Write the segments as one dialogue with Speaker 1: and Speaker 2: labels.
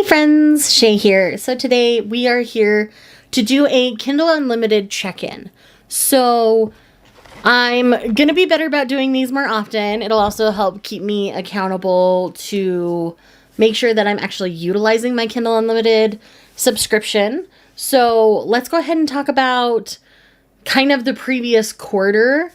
Speaker 1: Hey friends, Shay here. So today we are here to do a Kindle Unlimited check-in. So I'm going to be better about doing these more often. It'll also help keep me accountable to make sure that I'm actually utilizing my Kindle Unlimited subscription. So let's go ahead and talk about kind of the previous quarter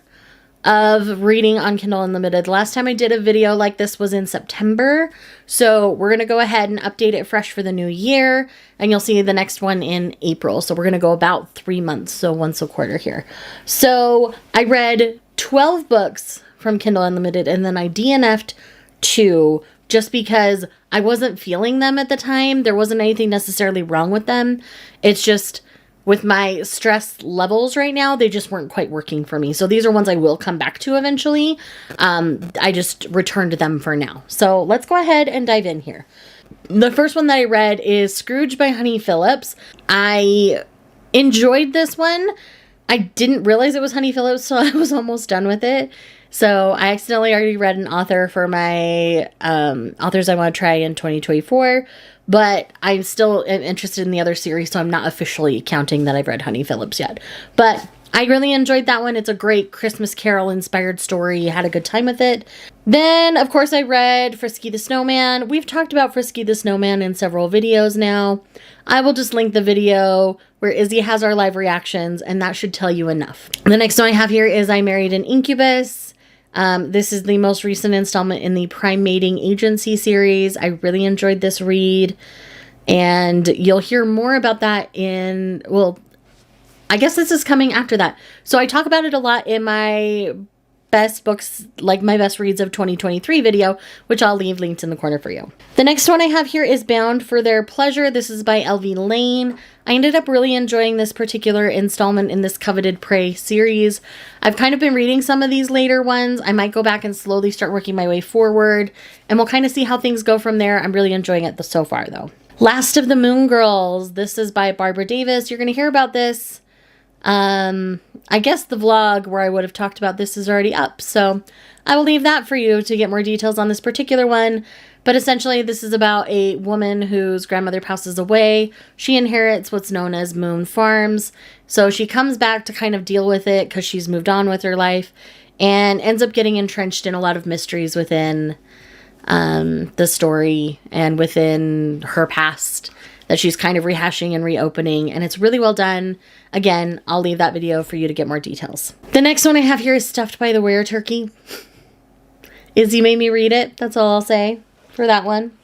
Speaker 1: of reading on Kindle Unlimited. Last time I did a video like this was in September. So we're going to go ahead and update it fresh for the new year. And you'll see the next one in April. So we're going to go about 3 months. So once a quarter here. So I read 12 books from Kindle Unlimited and then I DNF'd 2 just because I wasn't feeling them at the time. There wasn't anything necessarily wrong with them. It's just with my stress levels right now, they just weren't quite working for me. So these are ones I will come back to eventually. I just returned them for now. So let's go ahead and dive in here. The first one that I read is Scrooge by Honey Phillips. I enjoyed this one. I didn't realize it was Honey Phillips, so I was almost done with it. So I accidentally already read an author for my authors I want to try in 2024. But I'm still interested in the other series, so I'm not officially counting that I've read Honey Phillips yet. But I really enjoyed that one. It's a great Christmas Carol-inspired story. Had a good time with it. Then, of course, I read Frisky the Snowman. We've talked about Frisky the Snowman in several videos now. I will just link the video where Izzy has our live reactions, and that should tell you enough. The next one I have here is I Married an Incubus. This is the most recent installment in the Prime Mating Agency series. I really enjoyed this read, and you'll hear more about that in, well, I guess this is coming after that. So I talk about it a lot in my best books, like my best reads of 2023 video, which I'll leave linked in the corner for you. The next one I have here is Bound for Their Pleasure. This is by L.V. Lane. I ended up really enjoying this particular installment in this Coveted Prey series. I've kind of been reading some of these later ones. I might go back and slowly start working my way forward, and we'll kind of see how things go from there. I'm really enjoying it so far, though. Last of the Moon Girls. This is by Barbara Davis. You're going to hear about this. I guess the vlog where I would have talked about this is already up, so I will leave that for you to get more details on this particular one. But essentially, this is about a woman whose grandmother passes away. She inherits what's known as Moon Farms. So she comes back to kind of deal with it because she's moved on with her life and ends up getting entrenched in a lot of mysteries within the story and within her past that she's kind of rehashing and reopening, and it's really well done. Again, I'll leave that video for you to get more details. The next one I have here is Stuffed by the Were Turkey. Izzy made me read it. That's all I'll say for that one.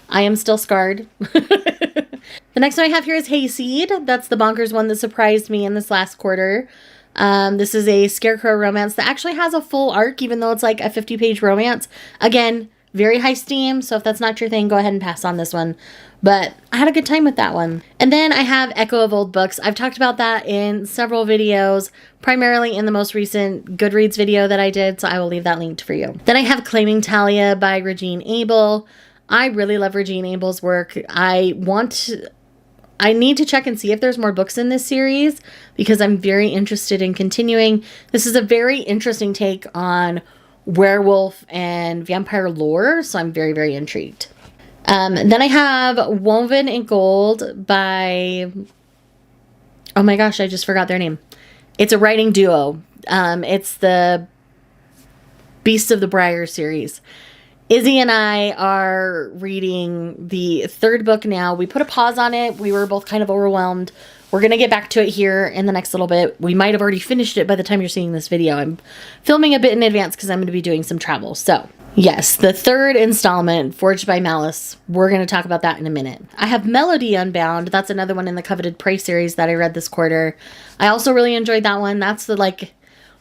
Speaker 1: I am still scarred. The next one I have here is Hayseed. That's the bonkers one that surprised me in this last quarter. This is a scarecrow romance that actually has a full arc, even though it's like a 50-page romance. Again, very high steam, so if that's not your thing, go ahead and pass on this one. But I had a good time with that one. And then I have Echo of Old Books. I've talked about that in several videos, primarily in the most recent Goodreads video that I did, so I will leave that linked for you. Then I have Claiming Talia by Regine Abel. I really love Regine Abel's work. I need to check and see if there's more books in this series because I'm very interested in continuing. This is a very interesting take on werewolf and vampire lore, so I'm very, very intrigued. Then I have Woven in Gold by, oh my gosh, I just forgot their name. It's a writing duo. It's the Beasts of the Briar series. Izzy and I are reading the 3rd book now. We put a pause on it. We were both kind of overwhelmed. We're going to get back to it here in the next little bit. We might have already finished it by the time you're seeing this video. I'm filming a bit in advance because I'm going to be doing some travel. So, yes, the 3rd installment, Forged by Malice. We're going to talk about that in a minute. I have Melody Unbound. That's another one in the Coveted Prey series that I read this quarter. I also really enjoyed that one. That's the,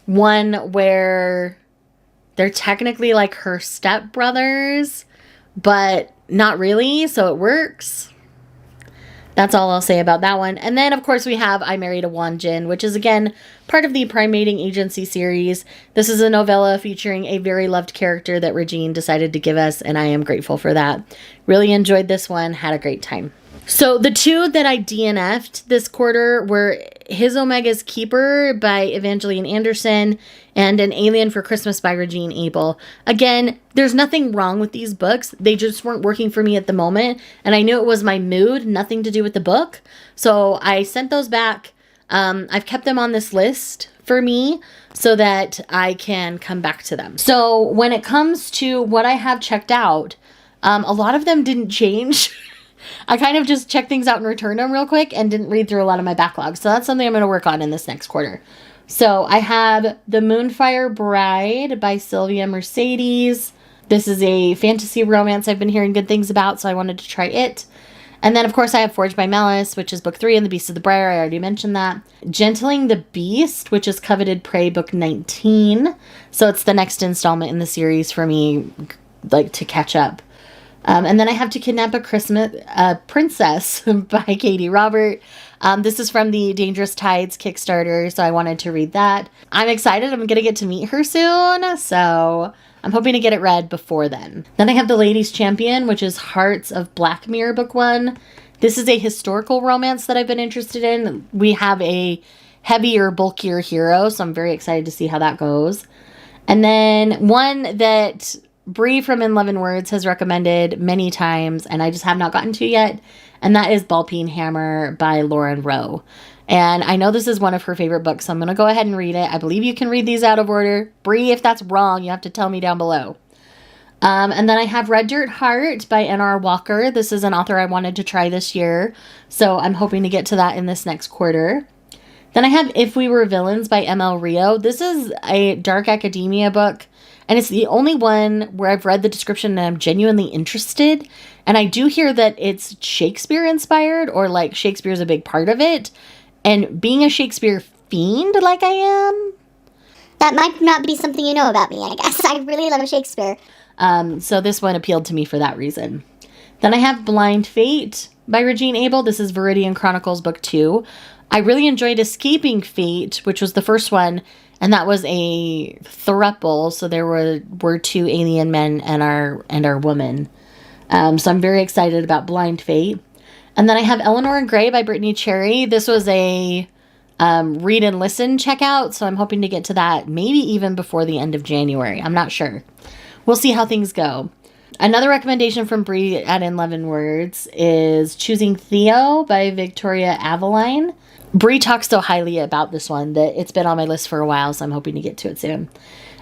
Speaker 1: one where they're technically, her stepbrothers, but not really, so it works. That's all I'll say about that one. And then, of course, we have I Married a Wanjin, which is, again, part of the Prime Mating Agency series. This is a novella featuring a very loved character that Regine decided to give us, and I am grateful for that. Really enjoyed this one. Had a great time. So the 2 that I DNF'd this quarter were His Omega's Keeper by Evangeline Anderson and An Alien for Christmas by Regine Abel. Again, there's nothing wrong with these books. They just weren't working for me at the moment. And I knew it was my mood, nothing to do with the book. So I sent those back. I've kept them on this list for me so that I can come back to them. So when it comes to what I have checked out, a lot of them didn't change. I kind of just checked things out and returned them real quick and didn't read through a lot of my backlog. So that's something I'm going to work on in this next quarter. So I have The Moonfire Bride by Sylvia Mercedes. This is a fantasy romance I've been hearing good things about, so I wanted to try it. And then, of course, I have Forged by Malice, which is book 3, and The Beast of the Briar. I already mentioned that. Gentling the Beast, which is Coveted Prey, book 19. So it's the next installment in the series for me, like, to catch up. And then I have To Kidnap a Princess by Katie Robert. This is from the Dangerous Tides Kickstarter, so I wanted to read that. I'm excited. I'm going to get to meet her soon, so I'm hoping to get it read before then. Then I have The Ladies' Champion, which is Hearts of Black Mirror, book 1. This is a historical romance that I've been interested in. We have a heavier, bulkier hero, so I'm very excited to see how that goes. And then one that Bree from In 11 Words has recommended many times, and I just have not gotten to yet, and that is Ball Peen Hammer by Lauren Rowe. And I know this is one of her favorite books, so I'm going to go ahead and read it. I believe you can read these out of order. Bree, if that's wrong, you have to tell me down below. And then I have Red Dirt Heart by N.R. Walker. This is an author I wanted to try this year, so I'm hoping to get to that in this next quarter. Then I have If We Were Villains by M.L. Rio. This is a dark academia book, and it's the only one where I've read the description and I'm genuinely interested. And I do hear that it's Shakespeare inspired, or like Shakespeare's a big part of it. And being a Shakespeare fiend like I am,
Speaker 2: that might not be something you know about me, I guess. I really love Shakespeare.
Speaker 1: So this one appealed to me for that reason. Then I have Blind Fate by Regine Abel. This is Viridian Chronicles book 2. I really enjoyed Escaping Fate, which was the first one, and that was a throuple, so there were 2 alien men and our woman. So I'm very excited about Blind Fate. And then I have Eleanor and Gray by Brittany Cherry. This was a read and listen checkout, so I'm hoping to get to that maybe even before the end of January. I'm not sure. We'll see how things go. Another recommendation from Bree at In 11 Words is Choosing Theo by Victoria Aveline. Bree talks so highly about this one that it's been on my list for a while, so I'm hoping to get to it soon.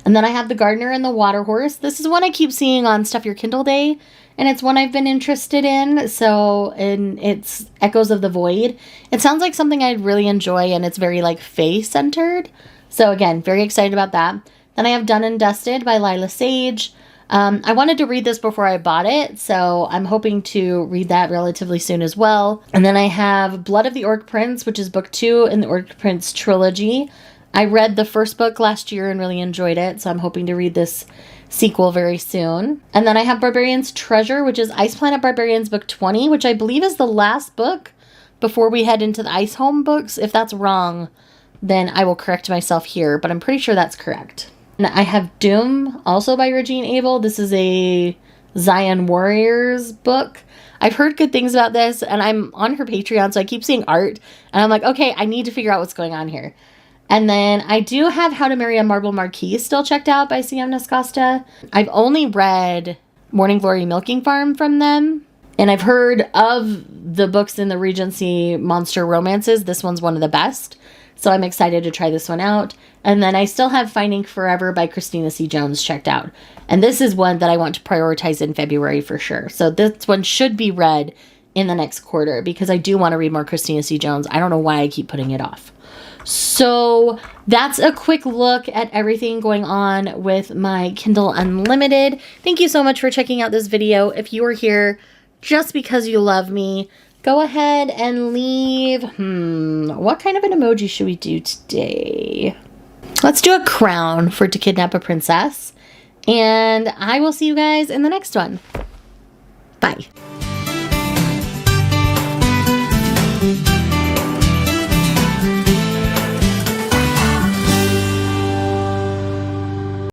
Speaker 1: And then I have The Gardener and the Water Horse. This is one I keep seeing on Stuff Your Kindle Day, and it's one I've been interested in. And it's Echoes of the Void. It sounds like something I'd really enjoy, and it's very like fae-centered. So again, very excited about that. Then I have Done and Dusted by Lila Sage. I wanted to read this before I bought it, so I'm hoping to read that relatively soon as well. And then I have Blood of the Orc Prince, which is book 2 in the Orc Prince trilogy. I read the first book last year and really enjoyed it, so I'm hoping to read this sequel very soon. And then I have Barbarian's Treasure, which is Ice Planet Barbarians book 20, which I believe is the last book before we head into the Ice Home books. If that's wrong, then I will correct myself here, but I'm pretty sure that's correct. And I have Doom, also by Regine Abel. This is a Zion Warriors book. I've heard good things about this, and I'm on her Patreon, so I keep seeing art, and I'm like, okay, I need to figure out what's going on here. And then I do have How to Marry a Marble Marquis still checked out by CM Nascosta. I've only read Morning Glory Milking Farm from them, and I've heard of the books in the Regency monster romances. This one's one of the best, so I'm excited to try this one out. And then I still have Finding Forever by Christina C. Jones checked out. And this is one that I want to prioritize in February for sure. So this one should be read in the next quarter because I do want to read more Christina C. Jones. I don't know why I keep putting it off. So that's a quick look at everything going on with my Kindle Unlimited. Thank you so much for checking out this video. If you are here just because you love me, go ahead and leave, what kind of an emoji should we do today? Let's do a crown for To Kidnap a Princess. And I will see you guys in the next one. Bye.